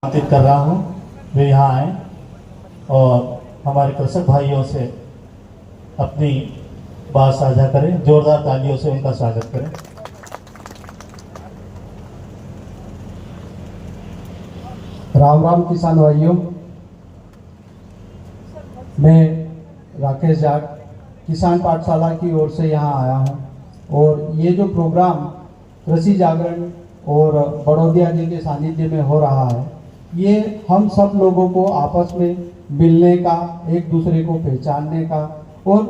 आमंत्रित कर रहा हूँ वे यहाँ आए और हमारे कृषक भाइयों से अपनी बात साझा करें। जोरदार तालियों से उनका स्वागत करें। राम राम किसान भाइयों, मैं राकेश जाट किसान पाठशाला की ओर से यहाँ आया हूँ और ये जो प्रोग्राम कृषि जागरण और बड़ौदिया जी के सानिध्य में हो रहा है, ये हम सब लोगों को आपस में मिलने का, एक दूसरे को पहचानने का और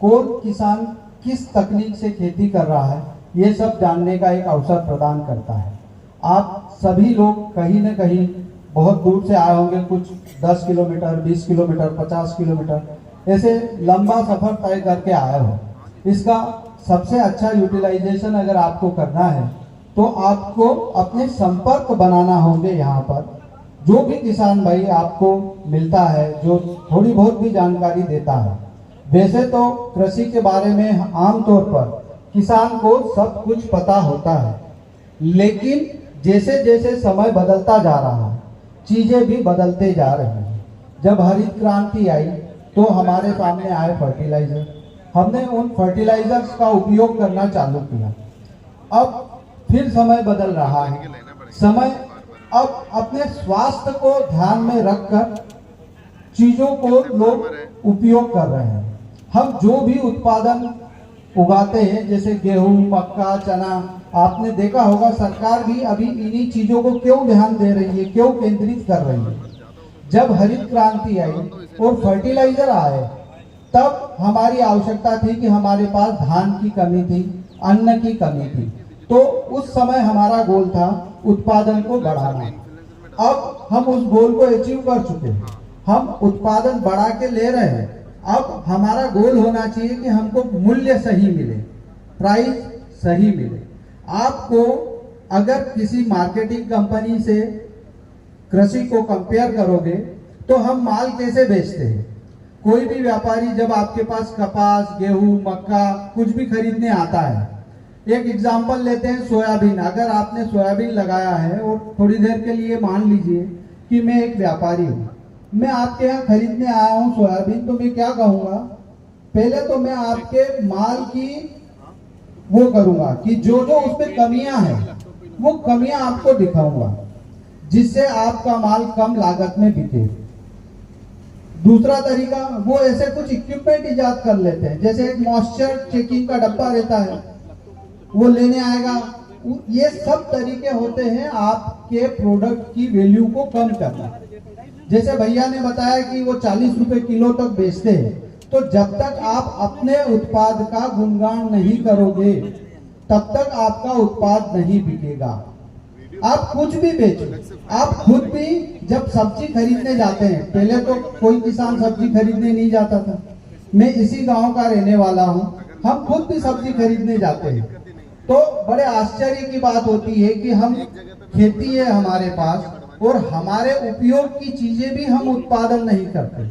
कौन किसान किस तकनीक से खेती कर रहा है, ये सब जानने का एक अवसर प्रदान करता है। आप सभी लोग कहीं न कहीं बहुत दूर से आए होंगे, कुछ 10 किलोमीटर, 20 किलोमीटर, 50 किलोमीटर ऐसे लंबा सफर तय करके आए हो। इसका सबसे अच्छा यूटिलाइजेशन अगर आपको करना है तो आपको अपने संपर्क बनाना होंगे। यहाँ पर जो भी किसान भाई आपको मिलता है, जो थोड़ी बहुत भी जानकारी देता है, वैसे तो कृषि के बारे में आमतौर पर किसान को सब कुछ पता होता है, लेकिन जैसे जैसे समय बदलता जा रहा है, चीजें भी बदलते जा रही हैं। जब हरित क्रांति आई तो हमारे सामने आए फर्टिलाइजर, हमने उन फर्टिलाइजर्स का उपयोग करना चालू किया। अब फिर समय बदल रहा है, समय अब अपने स्वास्थ्य को ध्यान में रखकर चीजों को लोग उपयोग कर रहे हैं। हम जो भी उत्पादन उगाते हैं, जैसे गेहूं, मक्का, चना, आपने देखा होगा सरकार भी अभी इन्हीं चीजों को क्यों ध्यान दे रही है, क्यों केंद्रित कर रही है। जब हरित क्रांति आई और फर्टिलाइजर आए, तब हमारी आवश्यकता थी कि हमारे पास धान की कमी थी, अन्न की कमी थी, तो उस समय हमारा गोल था उत्पादन को बढ़ाना। अब हम उस गोल को अचीव कर चुके हैं, हम उत्पादन बढ़ा के ले रहे हैं। अब हमारा गोल होना चाहिए कि हमको मूल्य सही मिले, प्राइस सही मिले। आपको अगर किसी मार्केटिंग कंपनी से कृषि को कंपेयर करोगे तो हम माल कैसे बेचते हैं। कोई भी व्यापारी जब आपके पास कपास, गेहूं, मक्का कुछ भी खरीदने आता है, एक एग्जाम्पल लेते हैं सोयाबीन। अगर आपने सोयाबीन लगाया है और थोड़ी देर के लिए मान लीजिए कि मैं एक व्यापारी हूँ, मैं आपके यहाँ खरीदने आया हूँ सोयाबीन, तो मैं क्या कहूँगा, पहले तो मैं आपके माल की वो करूँगा कि जो जो उसमें कमियां हैं वो कमियां आपको दिखाऊंगा, जिससे आपका माल कम लागत में बिके। दूसरा तरीका, वो ऐसे कुछ इक्विपमेंट इजाद कर लेते हैं, जैसे एक मॉइस्चर चेकिंग का डब्बा रहता है, वो लेने आएगा। ये सब तरीके होते हैं आपके प्रोडक्ट की वैल्यू को कम करना। जैसे भैया ने बताया कि वो 40 रुपए किलो तक बेचते हैं, तो जब तक आप अपने उत्पाद का गुणगान नहीं करोगे तब तक आपका उत्पाद नहीं बिकेगा। आप कुछ भी बेचो, आप खुद भी जब सब्जी खरीदने जाते हैं, पहले तो कोई किसान सब्जी खरीदने नहीं जाता था, मैं इसी गांव का रहने वाला हूं, हम खुद भी सब्जी खरीदने जाते हैं, तो बड़े आश्चर्य की बात होती है कि हम खेती है हमारे पास और हमारे उपयोग की चीजें भी हम उत्पादन नहीं करते।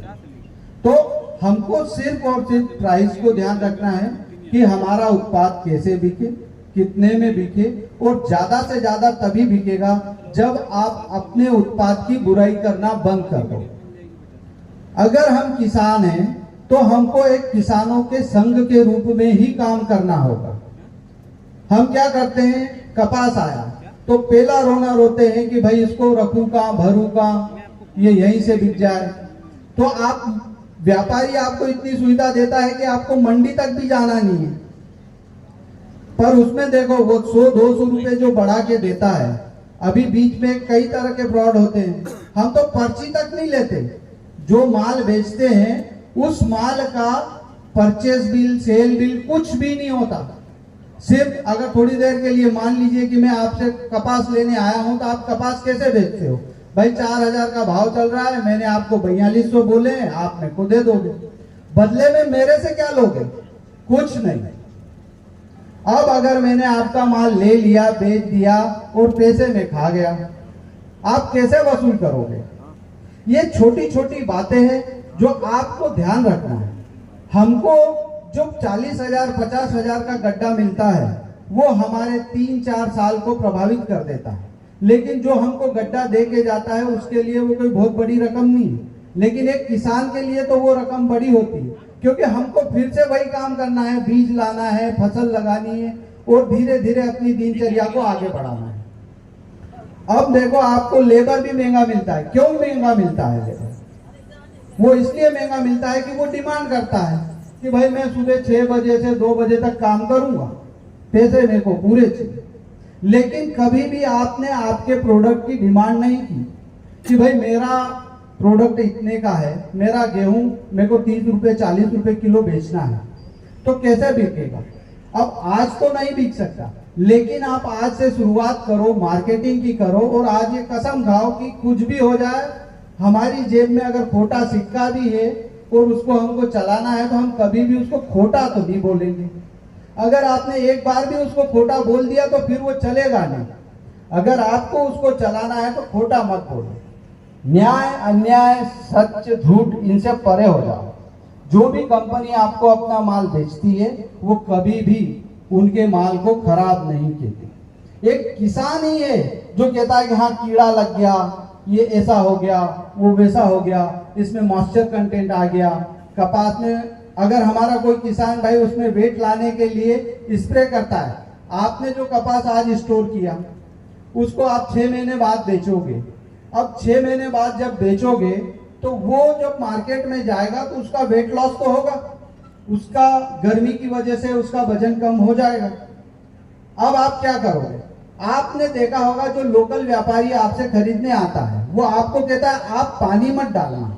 तो हमको सिर्फ और सिर्फ प्राइस को ध्यान रखना है कि हमारा उत्पाद कैसे बिके, कितने में बिके, और ज्यादा से ज्यादा तभी बिकेगा जब आप अपने उत्पाद की बुराई करना बंद कर दो। अगर हम किसान हैं तो हमको एक किसानों के संघ के रूप में ही काम करना होगा। हम क्या करते हैं, कपास आया तो पहला रोना रोते हैं कि भाई इसको रखूं कहाँ, भरूं कहाँ, ये यहीं से बिक जाए। तो आप व्यापारी आपको इतनी सुविधा देता है कि आपको मंडी तक भी जाना नहीं है, पर उसमें देखो वो 100-200 रुपए जो बढ़ा के देता है। अभी बीच में कई तरह के फ्रॉड होते हैं, हम तो पर्ची तक नहीं लेते। जो माल बेचते हैं उस माल का परचेज बिल, सेल बिल कुछ भी नहीं होता। सिर्फ अगर थोड़ी देर के लिए मान लीजिए कि मैं आपसे कपास लेने आया हूं, तो आप कपास कैसे बेचते हो, भाई 4000 का भाव चल रहा है, मैंने आपको 4200 बोले हैं, आप मेरे को दे दोगे, बदले में मेरे से क्या लोगे, कुछ नहीं। अब अगर मैंने आपका माल ले लिया, बेच दिया और पैसे में खा गया, आप कैसे वसूल करोगे। ये छोटी छोटी बातें हैं जो आपको ध्यान रखना है। हमको जो 40,000 50,000 का गड्ढा मिलता है वो हमारे 3-4 साल को प्रभावित कर देता है। लेकिन जो हमको गड्ढा दे के जाता है उसके लिए वो कोई बहुत बड़ी रकम नहीं है, लेकिन एक किसान के लिए तो वो रकम बड़ी होती है, क्योंकि हमको फिर से वही काम करना है, बीज लाना है, फसल लगानी है और धीरे धीरे अपनी दिनचर्या को आगे बढ़ाना है। अब देखो आपको लेबर भी महंगा मिलता है। क्यों महंगा मिलता है लेबर? वो इसलिए महंगा मिलता है कि वो डिमांड करता है कि भाई मैं सुबह 6 बजे से 2 बजे तक काम करूंगा, पैसे मेरे को पूरे चाहिए। लेकिन कभी भी आपने आपके प्रोडक्ट की डिमांड नहीं की कि भाई मेरा प्रोडक्ट इतने का है, मेरा गेहूं मेरे को 30 रुपए 40 रुपए किलो बेचना है, तो कैसे बिकेगा? अब आज तो नहीं बिक सकता, लेकिन आप आज से शुरुआत करो, मार्केटिंग की करो और आज ये कसम खाओ कि कुछ भी हो जाए, हमारी जेब में अगर खोटा सिक्का भी है और उसको हमको चलाना है तो हम कभी भी उसको खोटा तो नहीं बोलेंगे। अगर आपने एक बार भी उसको खोटा बोल दिया तो फिर वो चलेगा नहीं। अगर आपको उसको चलाना है तो खोटा मत बोलो। न्याय, अन्याय, सच, झूठ इनसे परे हो जाओ। जो भी कंपनी आपको अपना माल बेचती है वो कभी भी उनके माल को खराब नहीं कहती। एक किसान ही है जो कहता है कि हाँ कीड़ा लग गया, ये ऐसा हो गया, वो वैसा हो गया, इसमें मॉइस्चर कंटेंट आ गया। कपास में अगर हमारा कोई किसान भाई उसमें वेट लाने के लिए स्प्रे करता है, आपने जो कपास आज स्टोर किया उसको आप 6 महीने बाद बेचोगे। अब 6 महीने बाद जब बेचोगे तो वो जब मार्केट में जाएगा तो उसका वेट लॉस तो होगा, उसका गर्मी की वजह से उसका वजन कम हो जाएगा। अब आप क्या करोगे? आपने देखा होगा जो लोकल व्यापारी आपसे खरीदने आता है वो आपको कहता है आप पानी मत डालना,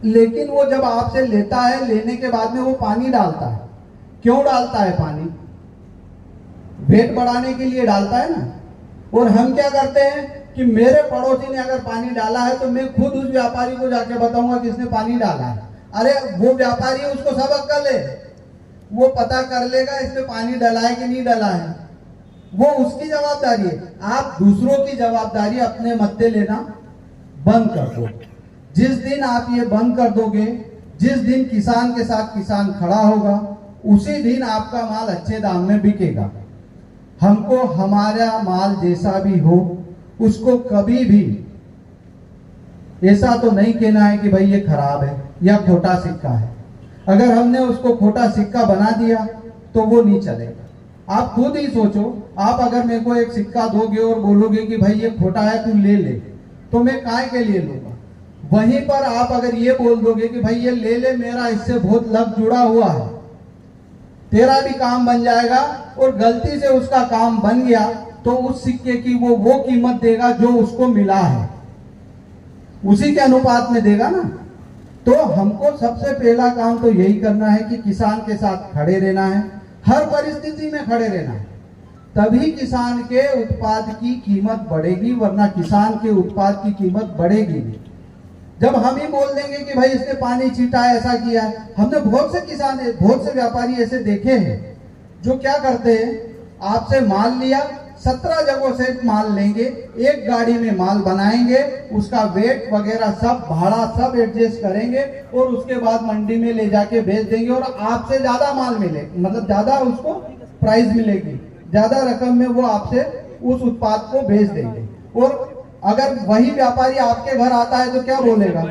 लेकिन वो जब आपसे लेता है, लेने के बाद में वो पानी डालता है। क्यों डालता है पानी? वेट बढ़ाने के लिए डालता है ना। और हम क्या करते हैं कि मेरे पड़ोसी ने अगर पानी डाला है तो मैं खुद उस व्यापारी को जाके बताऊंगा किसने पानी डाला है। अरे वो व्यापारी उसको सबक कर ले, वो पता कर लेगा इसमें पानी डाला है कि नहीं डाला है, वो उसकी जवाबदारी है। आप दूसरों की जवाबदारी अपने मत्थे लेना बंद कर दो। जिस दिन आप ये बंद कर दोगे, जिस दिन किसान के साथ किसान खड़ा होगा, उसी दिन आपका माल अच्छे दाम में बिकेगा। हमको हमारा माल जैसा भी हो उसको कभी भी ऐसा तो नहीं कहना है कि भाई ये खराब है या खोटा सिक्का है। अगर हमने उसको खोटा सिक्का बना दिया तो वो नहीं चलेगा। आप खुद ही सोचो, आप अगर मेरे को एक सिक्का दोगे और बोलोगे कि भाई ये खोटा है तू ले ले, तो मैं काय के लिए लूंगा? वहीं पर आप अगर ये बोल दोगे कि भाई ये ले ले, मेरा इससे बहुत लग जुड़ा हुआ है, तेरा भी काम बन जाएगा, और गलती से उसका काम बन गया तो उस सिक्के की वो कीमत देगा जो उसको मिला है, उसी के अनुपात में देगा ना। तो हमको सबसे पहला काम तो यही करना है कि किसान के साथ खड़े रहना है, हर परिस्थिति में खड़े रहना है, तभी किसान के उत्पाद की कीमत बढ़ेगी, वरना किसान के उत्पाद की कीमत बढ़ेगी नहीं। जब हम ही बोल देंगे कि भाई इसने पानी छीटा है, ऐसा किया है, हमने बहुत से किसान, बहुत से व्यापारी ऐसे देखे हैं जो क्या करते हैं, आपसे माल लिया, 17 जगहों से माल लेंगे, एक गाड़ी में माल बनाएंगे, उसका वेट वगैरह सब भाड़ा सब एडजस्ट करेंगे और उसके बाद मंडी में ले जाके बेच देंगे और आपसे ज्यादा माल मिले, मतलब ज्यादा उसको प्राइस मिलेगी, ज्यादा रकम में वो आपसे उस उत्पाद को बेच देंगे। और अगर वही व्यापारी आपके घर आता है तो क्या बोलेगा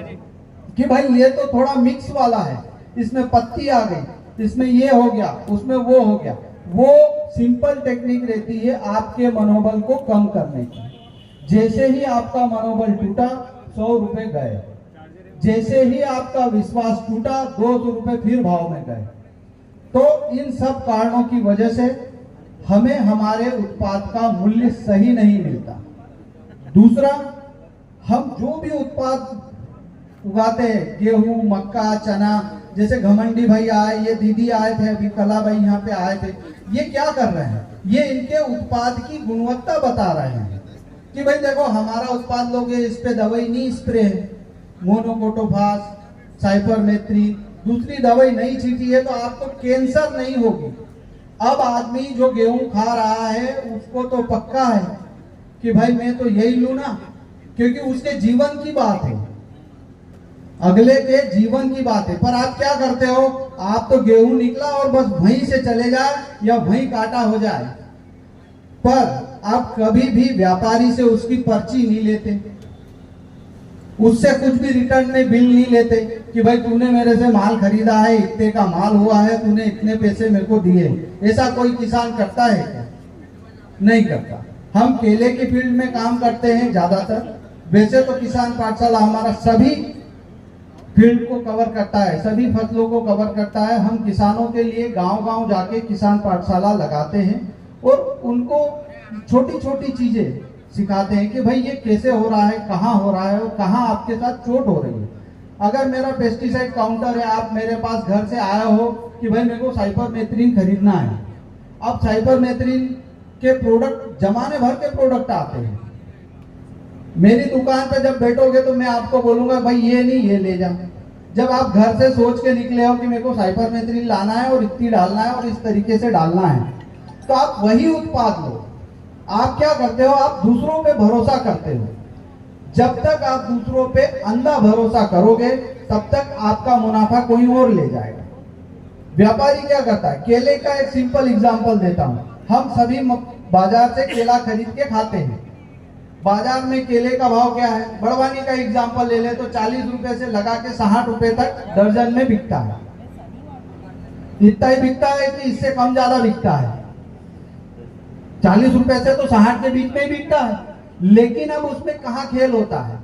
कि भाई ये तो थोड़ा मिक्स वाला है, इसमें पत्ती आ गई, इसमें ये हो गया, उसमें वो हो गया। वो सिंपल टेक्निक रहती है आपके मनोबल को कम करने की। जैसे ही आपका मनोबल टूटा 100 रुपए गए, जैसे ही आपका विश्वास टूटा 200 रुपए फिर भाव में गए। तो इन सब कारणों की वजह से हमें हमारे उत्पाद का मूल्य सही नहीं मिलता। दूसरा, हम जो भी उत्पाद उगाते हैं, गेहूं, मक्का, चना, जैसे घमंडी भाई आए, ये दीदी आए थे, अभी कला भाई यहाँ पे आए थे, ये क्या कर रहे हैं? ये इनके उत्पाद की गुणवत्ता बता रहे हैं कि भाई देखो हमारा उत्पाद लोगे, इस पे दवाई नहीं स्प्रे है, मोनोकोटोफास, साइपरमेथ्री, दूसरी दवाई नहीं छीटी है तो आपको कैंसर नहीं होगी। अब आदमी जो गेहूं खा रहा है उसको तो पक्का है कि भाई मैं तो यही लूं ना, क्योंकि उसके जीवन की बात है, अगले के जीवन की बात है। पर आप क्या करते हो? आप तो गेहूं निकला और बस वहीं से चले जाए या वहीं काटा हो जाए। पर आप कभी भी व्यापारी से उसकी पर्ची नहीं लेते, उससे कुछ भी रिटर्न में बिल नहीं लेते कि भाई तूने मेरे से माल खरीदा है, इतने का माल हुआ है, तूने इतने पैसे मेरे को दिए। ऐसा कोई किसान करता है क्या? नहीं करता। हम केले की फील्ड में काम करते हैं ज्यादातर। वैसे तो किसान पाठशाला हमारा सभी फील्ड को कवर करता है, सभी फसलों को कवर करता है। हम किसानों के लिए गांव-गांव जाके किसान पाठशाला लगाते हैं और उनको छोटी छोटी चीजें सिखाते हैं कि भाई ये कैसे हो रहा है, कहाँ हो रहा है और कहाँ आपके साथ चोट हो रही है। अगर मेरा पेस्टिसाइड काउंटर है, आप मेरे पास घर से आए हो कि भाई मेरे को साइपरमेथ्रिन खरीदना है। अब साइपरमेथ्रिन के प्रोडक्ट जमाने भर के प्रोडक्ट आते हैं। मेरी दुकान पे जब बैठोगे तो मैं आपको बोलूंगा भाई ये नहीं, ये ले जा। जब आप घर से सोच के निकले हो कि मेरे को साइपरमेथ्रिन लाना है और इतनी डालना है और इस तरीके से डालना है, तो आप वही उत्पाद लो। आप क्या करते हो? आप दूसरों पे भरोसा करते हो। जब तक आप दूसरों पे अंधा भरोसा करोगे तब तक आपका मुनाफा कोई और ले जाएगा। व्यापारी क्या करता है? केले का एक सिंपल एग्जांपल देता हूं। हम सभी बाजार से केला खरीद के खाते हैं। बाजार में केले का भाव क्या है? बड़वानी का एग्जांपल ले ले तो 40 रुपए से लगा के 60 रुपए तक दर्जन में बिकता है। इतना ही बिकता है कि इससे कम ज्यादा बिकता है? 40 रुपए से तो 60 के बीच में ही बिकता है। लेकिन अब उसमें कहाँ खेल होता है?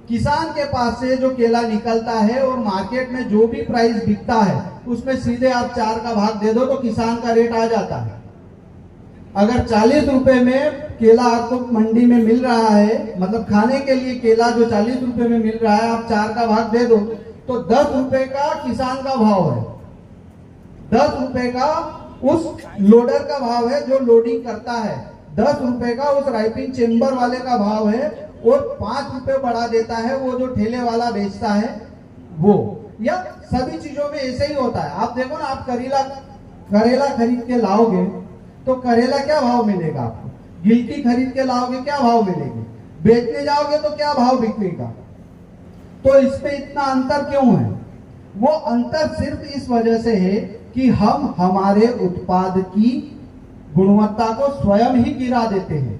किसान के पास से जो केला निकलता है और मार्केट में जो भी प्राइस बिकता है उसमें सीधे आप 4 का भाग दे दो तो किसान का रेट आ जाता है। अगर 40 रुपए में केला आपको मंडी में मिल रहा है, मतलब खाने के लिए केला जो 40 रुपए में मिल रहा है, आप 4 का भाग दे दो तो 10 रुपए का किसान का भाव है। 10 रुपए का उस लोडर का भाव है जो लोडिंग करता है। 10 रुपए का उस राइपिंग चेम्बर वाले का भाव है और 5 रुपए बढ़ा देता है वो जो ठेले वाला बेचता है वो। या सभी चीजों में ऐसे ही होता है। आप देखो ना, आप करेला खरीद के लाओगे तो करेला क्या भाव मिलेगा आपको? गिलकी खरीद के लाओगे क्या भाव मिलेगी? बेचने जाओगे तो क्या भाव बिकेगा? तो इसमें इतना अंतर क्यों है? वो अंतर सिर्फ इस वजह से है कि हम हमारे उत्पाद की गुणवत्ता को स्वयं ही गिरा देते हैं।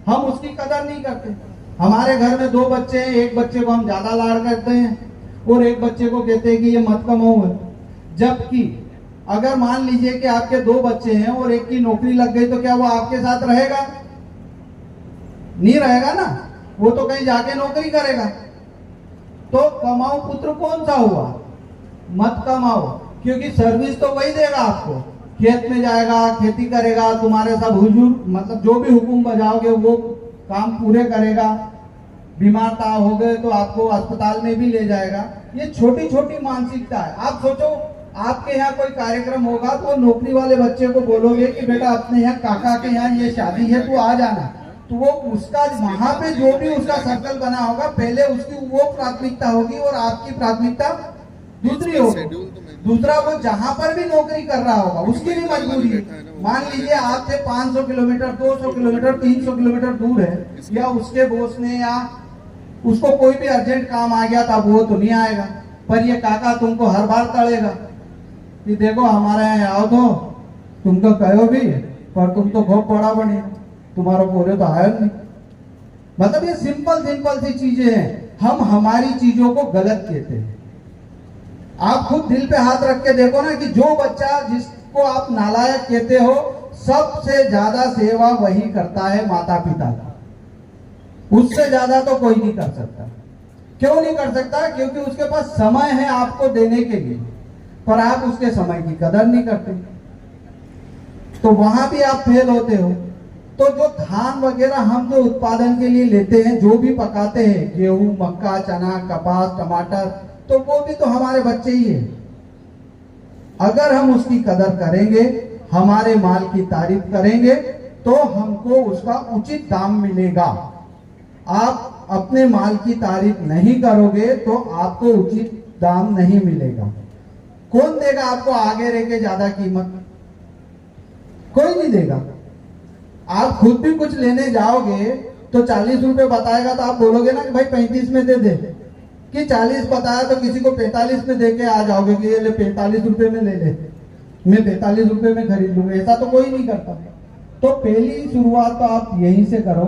हम उसकी कदर नहीं करते। हमारे घर में 2 बच्चे हैं, एक बच्चे को हम ज्यादा लाड़ करते हैं और एक बच्चे को कहते हैं कि ये मत कमाओ है। जबकि अगर मान लीजिए कि आपके 2 बच्चे हैं और एक की नौकरी लग गई तो क्या वो आपके साथ रहेगा? नहीं रहेगा ना, वो तो कहीं जाके नौकरी करेगा। तो कमाओ पुत्र कौन सा हुआ? मत कमाओ, क्योंकि सर्विस तो वही देगा आपको। खेत में जाएगा, खेती करेगा, तुम्हारे सब हुजूर मतलब जो भी हुकुम बजाओगे वो काम पूरे करेगा। बीमार ता हो गए तो आपको अस्पताल में भी ले जाएगा। ये छोटी छोटी मानसिकता है। आप सोचो, आपके यहाँ कोई कार्यक्रम होगा तो नौकरी वाले बच्चे को बोलोगे कि बेटा अपने यहाँ काका के यहाँ ये शादी है, तू आ जाना। तो वो उसका वहां पे जो भी उसका सर्कल बना होगा, पहले उसकी वो प्राथमिकता होगी और आपकी प्राथमिकता दूसरी होगी। दूसरा, वो जहां पर भी नौकरी कर रहा होगा उसकी भी मजबूरी है। मान लीजिए आपसे 500 किलोमीटर, 200 किलोमीटर, 300 किलोमीटर दूर है, या उसके बॉस ने या उसको कोई भी अर्जेंट काम आ गया था, वो तो नहीं आएगा। पर ये काका तुमको हर बार तड़ेगा कि देखो हमारे यहाँ आओ तो तुमको कहो भी, पर तुम तो बहुत बड़ा बने, तुम्हारा पूरे तो आया नहीं। मतलब ये सिंपल सिंपल सी चीजें हैं। हम हमारी चीजों को गलत कहते हैं। आप खुद दिल पे हाथ रख के देखो ना कि जो बच्चा जिसको आप नालायक कहते हो, सबसे ज्यादा सेवा वही करता है माता पिता की। उससे ज्यादा तो कोई नहीं कर सकता। क्यों नहीं कर सकता? क्योंकि उसके पास समय है आपको देने के लिए, पर आप उसके समय की कदर नहीं करते, तो वहां भी आप फेल होते हो। तो जो धान वगैरह हम जो उत्पादन के लिए लेते हैं, जो भी पकाते हैं, गेहूं, मक्का, चना, कपास, टमाटर, तो वो भी तो हमारे बच्चे ही है। अगर हम उसकी कदर करेंगे, हमारे माल की तारीफ करेंगे, तो हमको उसका उचित दाम मिलेगा। आप अपने माल की तारीफ नहीं करोगे तो आपको उचित दाम नहीं मिलेगा। कौन देगा आपको आगे रह के ज्यादा कीमत? कोई नहीं देगा। आप खुद भी कुछ लेने जाओगे तो 40 रुपए बताएगा तो आप बोलोगे ना कि भाई 35 में दे दे, कि 40 बताया तो किसी को 45 में दे के आ जाओगे कि ये ले 45 रुपए में ले ले, मैं 45 रुपए में खरीद लूंगा। ऐसा तो कोई नहीं करता। तो पहली शुरुआत तो आप यहीं से करो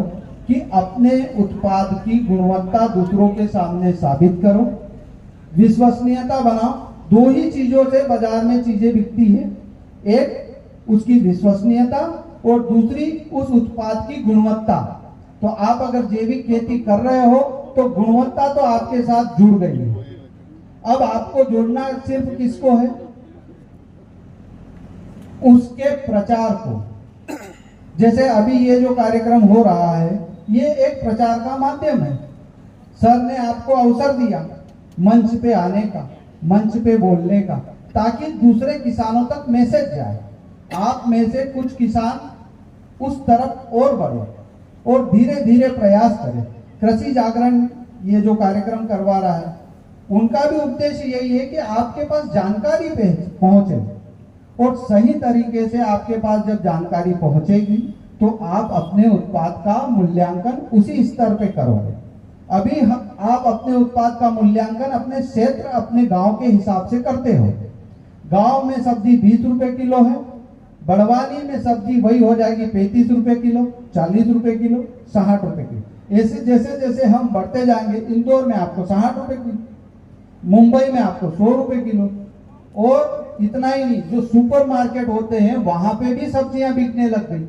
कि अपने उत्पाद की गुणवत्ता दूसरों के सामने साबित करो, विश्वसनीयता बनाओ। दो ही चीजों से बाजार में चीजें बिकती है, एक उसकी विश्वसनीयता और दूसरी उस उत्पाद की गुणवत्ता। तो आप अगर जैविक खेती कर रहे हो तो गुणवत्ता तो आपके साथ जुड़ गई है। अब आपको जुड़ना सिर्फ किसको है? उसके प्रचार को। जैसे अभी ये जो कार्यक्रम हो रहा है ये एक प्रचार का माध्यम है। सर ने आपको अवसर दिया मंच पे आने का, मंच पे बोलने का, ताकि दूसरे किसानों तक मैसेज जाए। आप में से कुछ किसान उस तरफ और बढ़े और धीरे धीरे प्रयास करें। कृषि जागरण ये जो कार्यक्रम करवा रहा है उनका भी उद्देश्य यही है कि आपके पास जानकारी पहुंचे, और सही तरीके से आपके पास जब जानकारी पहुंचेगी तो आप अपने उत्पाद का मूल्यांकन उसी स्तर पे करोगे। अभी आप अपने उत्पाद का मूल्यांकन अपने क्षेत्र, अपने गांव के हिसाब से करते हो। गांव में सब्जी 20 रुपए किलो है, बड़वानी में सब्जी वही हो जाएगी 35 रुपए किलो, 40 रुपए किलो, 60 रुपए किलो। ऐसे जैसे जैसे हम बढ़ते जाएंगे, इंदौर में आपको 60 रुपए किलो, मुंबई में आपको 100 रुपए किलो। और इतना ही नहीं, जो सुपर मार्केट होते हैं वहां पे भी सब्जियां बिकने लग गई,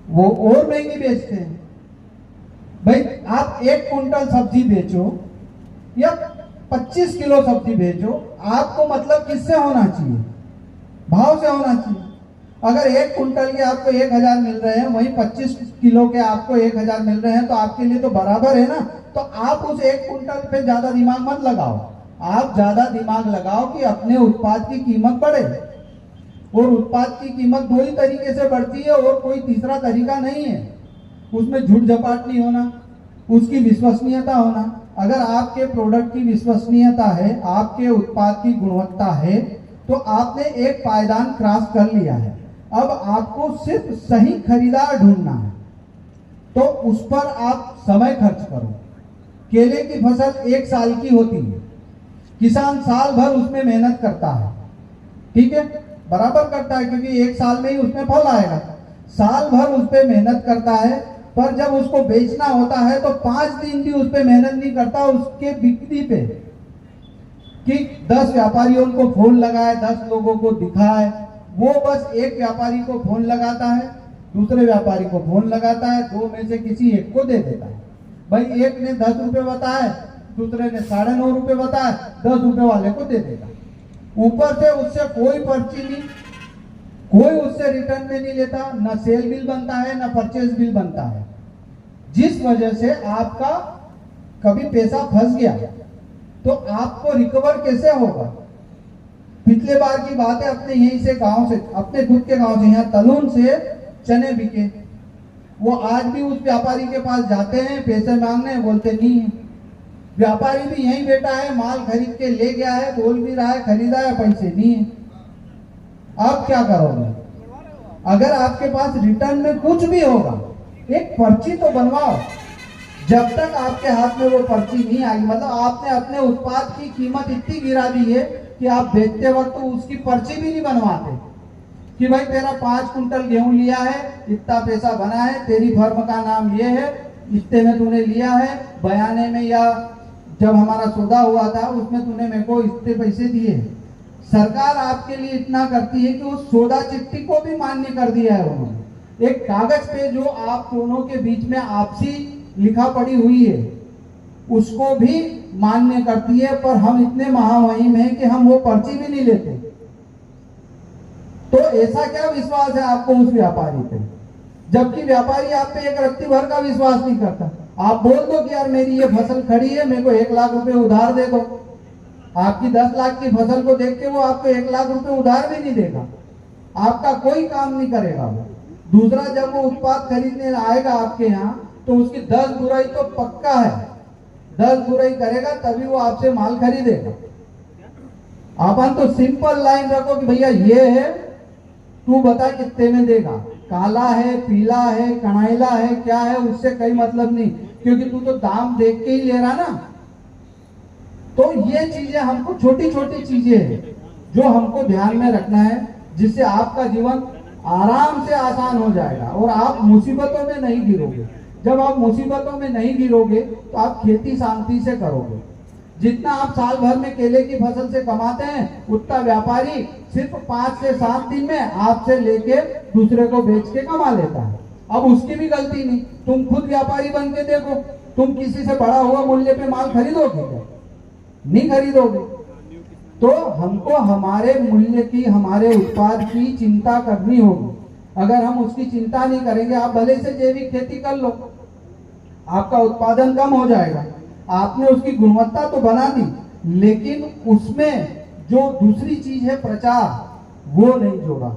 वो और महंगी बेचते हैं। भाई आप 1 कुंटल सब्जी बेचो या 25 किलो सब्जी बेचो, आपको मतलब किससे होना चाहिए? भाव से होना चाहिए। अगर 1 कुंटल के आपको 1000 मिल रहे हैं, वहीं 25 किलो के आपको 1000 मिल रहे हैं, तो आपके लिए तो बराबर है ना। तो आप उस 1 कुंटल पे ज्यादा दिमाग मत लगाओ, आप ज्यादा दिमाग लगाओ कि अपने उत्पाद की कीमत बढ़े। और उत्पाद की कीमत दो ही तरीके से बढ़ती है और कोई तीसरा तरीका नहीं है। उसमें झूठ झपाट नहीं होना, उसकी विश्वसनीयता होना। अगर आपके प्रोडक्ट की विश्वसनीयता है, आपके उत्पाद की गुणवत्ता है, तो आपने एक पायदान क्रॉस कर लिया है। अब आपको सिर्फ सही खरीदार ढूंढना है, तो उस पर आप समय खर्च करो। केले की फसल 1 साल की होती है, किसान साल भर उसमें मेहनत करता है, ठीक है, बराबर करता है, क्योंकि 1 साल में ही उसमें फल आएगा। साल भर उस पर मेहनत करता है, पर जब उसको बेचना होता है तो 5 दिन भी उस पर मेहनत नहीं करता उसके बिक्री पे, कि 10 व्यापारियों को फोन लगाए, 10 लोगों को दिखाए। वो बस एक व्यापारी को फोन लगाता है, दूसरे व्यापारी को फोन लगाता है, 2 में से किसी एक को दे देता है। भाई एक ने 10 रुपए बताए, दूसरे ने 9.5 रुपए बताए, 10 रुपए वाले को दे देगा। ऊपर से उससे कोई पर्ची नहीं, कोई उससे रिटर्न में नहीं लेता, ना सेल बिल बनता है, ना परचेज बिल बनता है। जिस वजह से आपका कभी पैसा फंस गया तो आपको रिकवर कैसे होगा? पिछले बार की बात है, अपने यहीं से गांव से, अपने खुद के गांव से, यहाँ तलून से चने बिके। वो आज भी उस व्यापारी के पास जाते हैं पैसे मांगने, बोलते नहीं है। व्यापारी भी यहीं बैठा है, माल खरीद के ले गया है, बोल भी रहा है खरीदा है, पैसे नहीं है। आप क्या करोगे? अगर आपके पास रिटर्न में कुछ भी होगा, एक पर्ची तो बनवाओ। जब तक आपके हाथ में वो पर्ची नहीं आई, मतलब आपने अपने उत्पाद की कीमत इतनी गिरा दी है कि आप बेचते वक्त तो उसकी पर्ची भी नहीं बनवाते कि भाई तेरा 5 कुंटल गेहूं लिया है, इतना पैसा बना है, तेरी फर्म का नाम ये है, इतने में तूने लिया है, बयाने में या जब हमारा सौदा हुआ था उसमें तूने मेरे को इतने पैसे दिए। सरकार आपके लिए इतना करती है कि उस सौदा चिट्ठी को भी मान्य कर दिया है उन्होंने। एक कागज पे जो आप दोनों के बीच में आपसी लिखा पड़ी हुई है उसको भी मान्य करती है, पर हम इतने महामहिम हैं कि हम वो पर्ची भी नहीं लेते। तो ऐसा क्या विश्वास है आपको उस व्यापारी पे, जबकि व्यापारी आप पे एक रत्ती भर का विश्वास नहीं करता। आप बोल दो कि यार मेरी ये फसल खड़ी है, मेरे को 1 लाख रुपए उधार दे दो, आपकी 10 लाख की फसल को देख के वो आपको 1 लाख रुपए उधार भी नहीं देगा, आपका कोई काम नहीं करेगा वो। दूसरा, जब वो उत्पाद खरीदने आएगा आपके यहाँ तो उसकी 10 बुराई तो पक्का है, 10 बुराई करेगा तभी वो आपसे माल खरीदेगा। अपन तो सिंपल लाइन रखो कि भैया ये है, तू बता कितने में देगा, काला है, पीला है, कणाइला है, क्या है, उससे कोई मतलब नहीं, क्योंकि तू तो दाम देख के ही ले रहा ना। तो ये चीजें हमको, छोटी छोटी चीजें हैं जो हमको ध्यान में रखना है, जिससे आपका जीवन आराम से आसान हो जाएगा और आप मुसीबतों में नहीं गिरोगे। जब आप मुसीबतों में नहीं गिरोगे तो आप खेती शांति से करोगे। जितना आप साल भर में केले की फसल से कमाते हैं उतना व्यापारी सिर्फ 5 से 7 दिन में आपसे लेके दूसरे को बेच के कमा लेता है। अब उसकी भी गलती नहीं, तुम खुद व्यापारी बन के देखो, तुम किसी से बढ़ा हुआ मूल्य पे माल खरीदोगे क्या? नहीं खरीदोगे। तो हमको हमारे मूल्य की, हमारे उत्पाद की चिंता करनी होगी। अगर हम उसकी चिंता नहीं करेंगे, आप भले से जैविक खेती कर लो, आपका उत्पादन कम हो जाएगा, आपने उसकी गुणवत्ता तो बना दी, लेकिन उसमें जो दूसरी चीज है प्रचार, वो नहीं जोड़ा।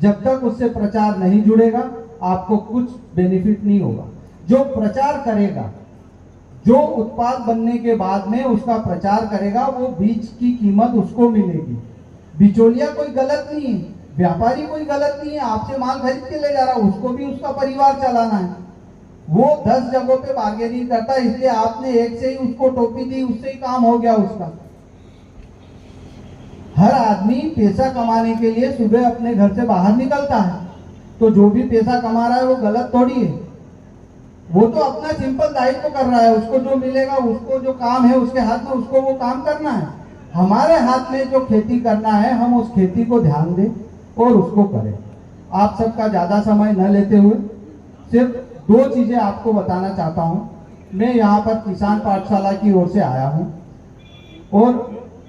जब तक उससे प्रचार नहीं जुड़ेगा आपको कुछ बेनिफिट नहीं होगा। जो प्रचार करेगा, जो उत्पाद बनने के बाद में उसका प्रचार करेगा, वो बीज की कीमत उसको मिलेगी। बिचौलिया कोई गलत नहीं है, व्यापारी कोई गलत नहीं है, आपसे माल खरीद के ले जा रहा है, उसको भी उसका परिवार चलाना है। वो 10 जगहों पे बार्गेनिंग करता है, इसलिए आपने एक से ही उसको टोपी दी, उससे ही काम हो गया उसका। हर आदमी पैसा कमाने के लिए सुबह अपने घर से बाहर निकलता है, तो जो भी पैसा कमा रहा है वो गलत थोड़ी है। वो तो अपना सिंपल दायित्व कर रहा है, उसको जो मिलेगा, उसको जो काम है उसके हाथ में, उसको वो काम करना है। हमारे हाथ में जो खेती करना है, हम उस खेती को ध्यान दें और उसको करें। आप सबका ज्यादा समय न लेते हुए सिर्फ 2 चीजें आपको बताना चाहता हूं। मैं यहाँ पर किसान पाठशाला की ओर से आया हूं और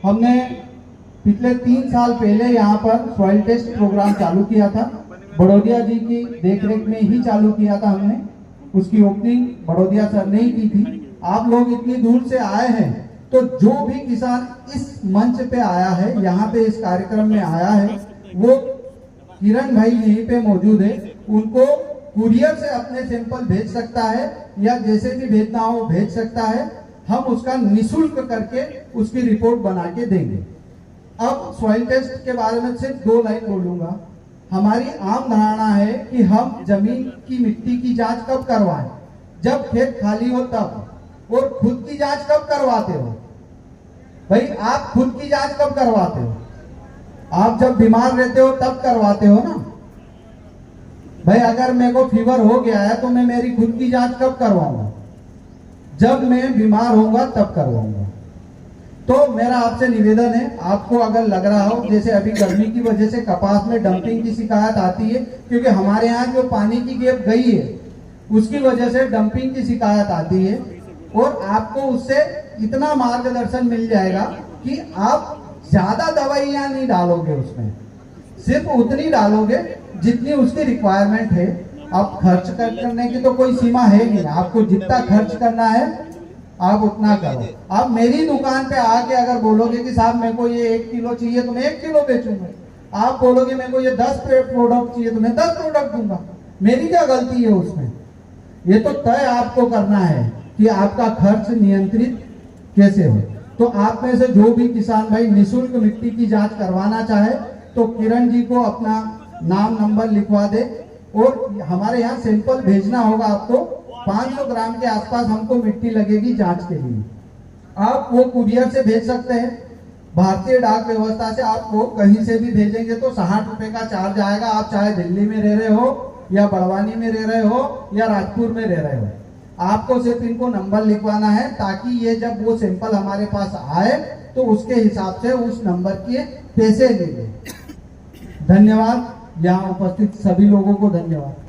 हमने पिछले 3 साल पहले यहाँ पर सॉइल टेस्ट प्रोग्राम चालू किया था। बड़ौदिया जी की देखरेख में ही चालू किया था हमने। उसकी ओपनिंग बड़ौदिया सर ने ही की थी। आप लोग इतनी दूर से आए हैं, तो जो भी किसान इस मंच पे आया है, यहाँ पे इस कार्यक्रम में आया है, वो किरण भाई यहीं पे मौजूद है, उनको कुरियर से अपने सैंपल भेज सकता है या जैसे भी भेजना हो भेज सकता है। हम उसका निःशुल्क करके उसकी रिपोर्ट बना के देंगे। अब सॉइल टेस्ट के बारे में सिर्फ 2 लाइन बोलूंगा। हमारी आम धारणा है कि हम जमीन की मिट्टी की जांच कब करवाएं? जब खेत खाली हो तब। और खुद की जांच कब करवाते हो भाई? आप खुद की जांच कब करवाते हो? आप जब बीमार रहते हो तब करवाते हो ना भाई। अगर मेरे को फीवर हो गया है तो मैं मेरी खुद की जांच कब करवाऊंगा? जब मैं बीमार होऊंगा तब करवाऊंगा। तो मेरा आपसे निवेदन है, आपको अगर लग रहा हो जैसे अभी गर्मी की वजह से कपास में डंपिंग की शिकायत आती है, क्योंकि हमारे यहाँ जो पानी की गैप गई है उसकी वजह से डंपिंग की शिकायत आती है, और आपको उससे इतना मार्गदर्शन मिल जाएगा कि आप ज्यादा दवाइयां नहीं डालोगे उसमें, सिर्फ उतनी डालोगे जितनी उसकी रिक्वायरमेंट है। आप खर्च करने की तो कोई सीमा है नहीं, आपको जितना खर्च करना है आप उतना करो। आप मेरी दुकान पे आके अगर बोलोगे कि साहब मेरे को ये 1 किलो चाहिए तो मैं 1 किलो बेचूंगा। आप बोलोगे मेरे को ये 10 प्रोडक्ट चाहिए तो मैं 10 प्रोडक्ट दूंगा। मेरी क्या गलती है उसमें? ये तो तय आपको करना है कि आपका खर्च नियंत्रित कैसे हो। तो आप में से जो भी किसान भाई निःशुल्क मिट्टी की जांच करवाना चाहे तो किरण जी को अपना नाम नंबर लिखवा दे, और हमारे यहाँ सैंपल भेजना होगा आपको। 500 ग्राम के आसपास हमको मिट्टी लगेगी जांच के लिए। आप वो कुरियर से भेज सकते हैं। भारतीय डाक व्यवस्था से आप वो कहीं से भी भेजेंगे तो 60 रुपए का चार्ज आएगा। आप चाहे दिल्ली में रह रहे हो या बड़वानी में रह रहे हो या राजपुर में रह रहे हो, आपको सिर्फ इनको नंबर लिखवाना है, ताकि ये जब वो सैंपल हमारे पास आए तो उसके हिसाब से उस नंबर के पैसे ले लें। धन्यवाद। यहाँ उपस्थित सभी लोगों को धन्यवाद।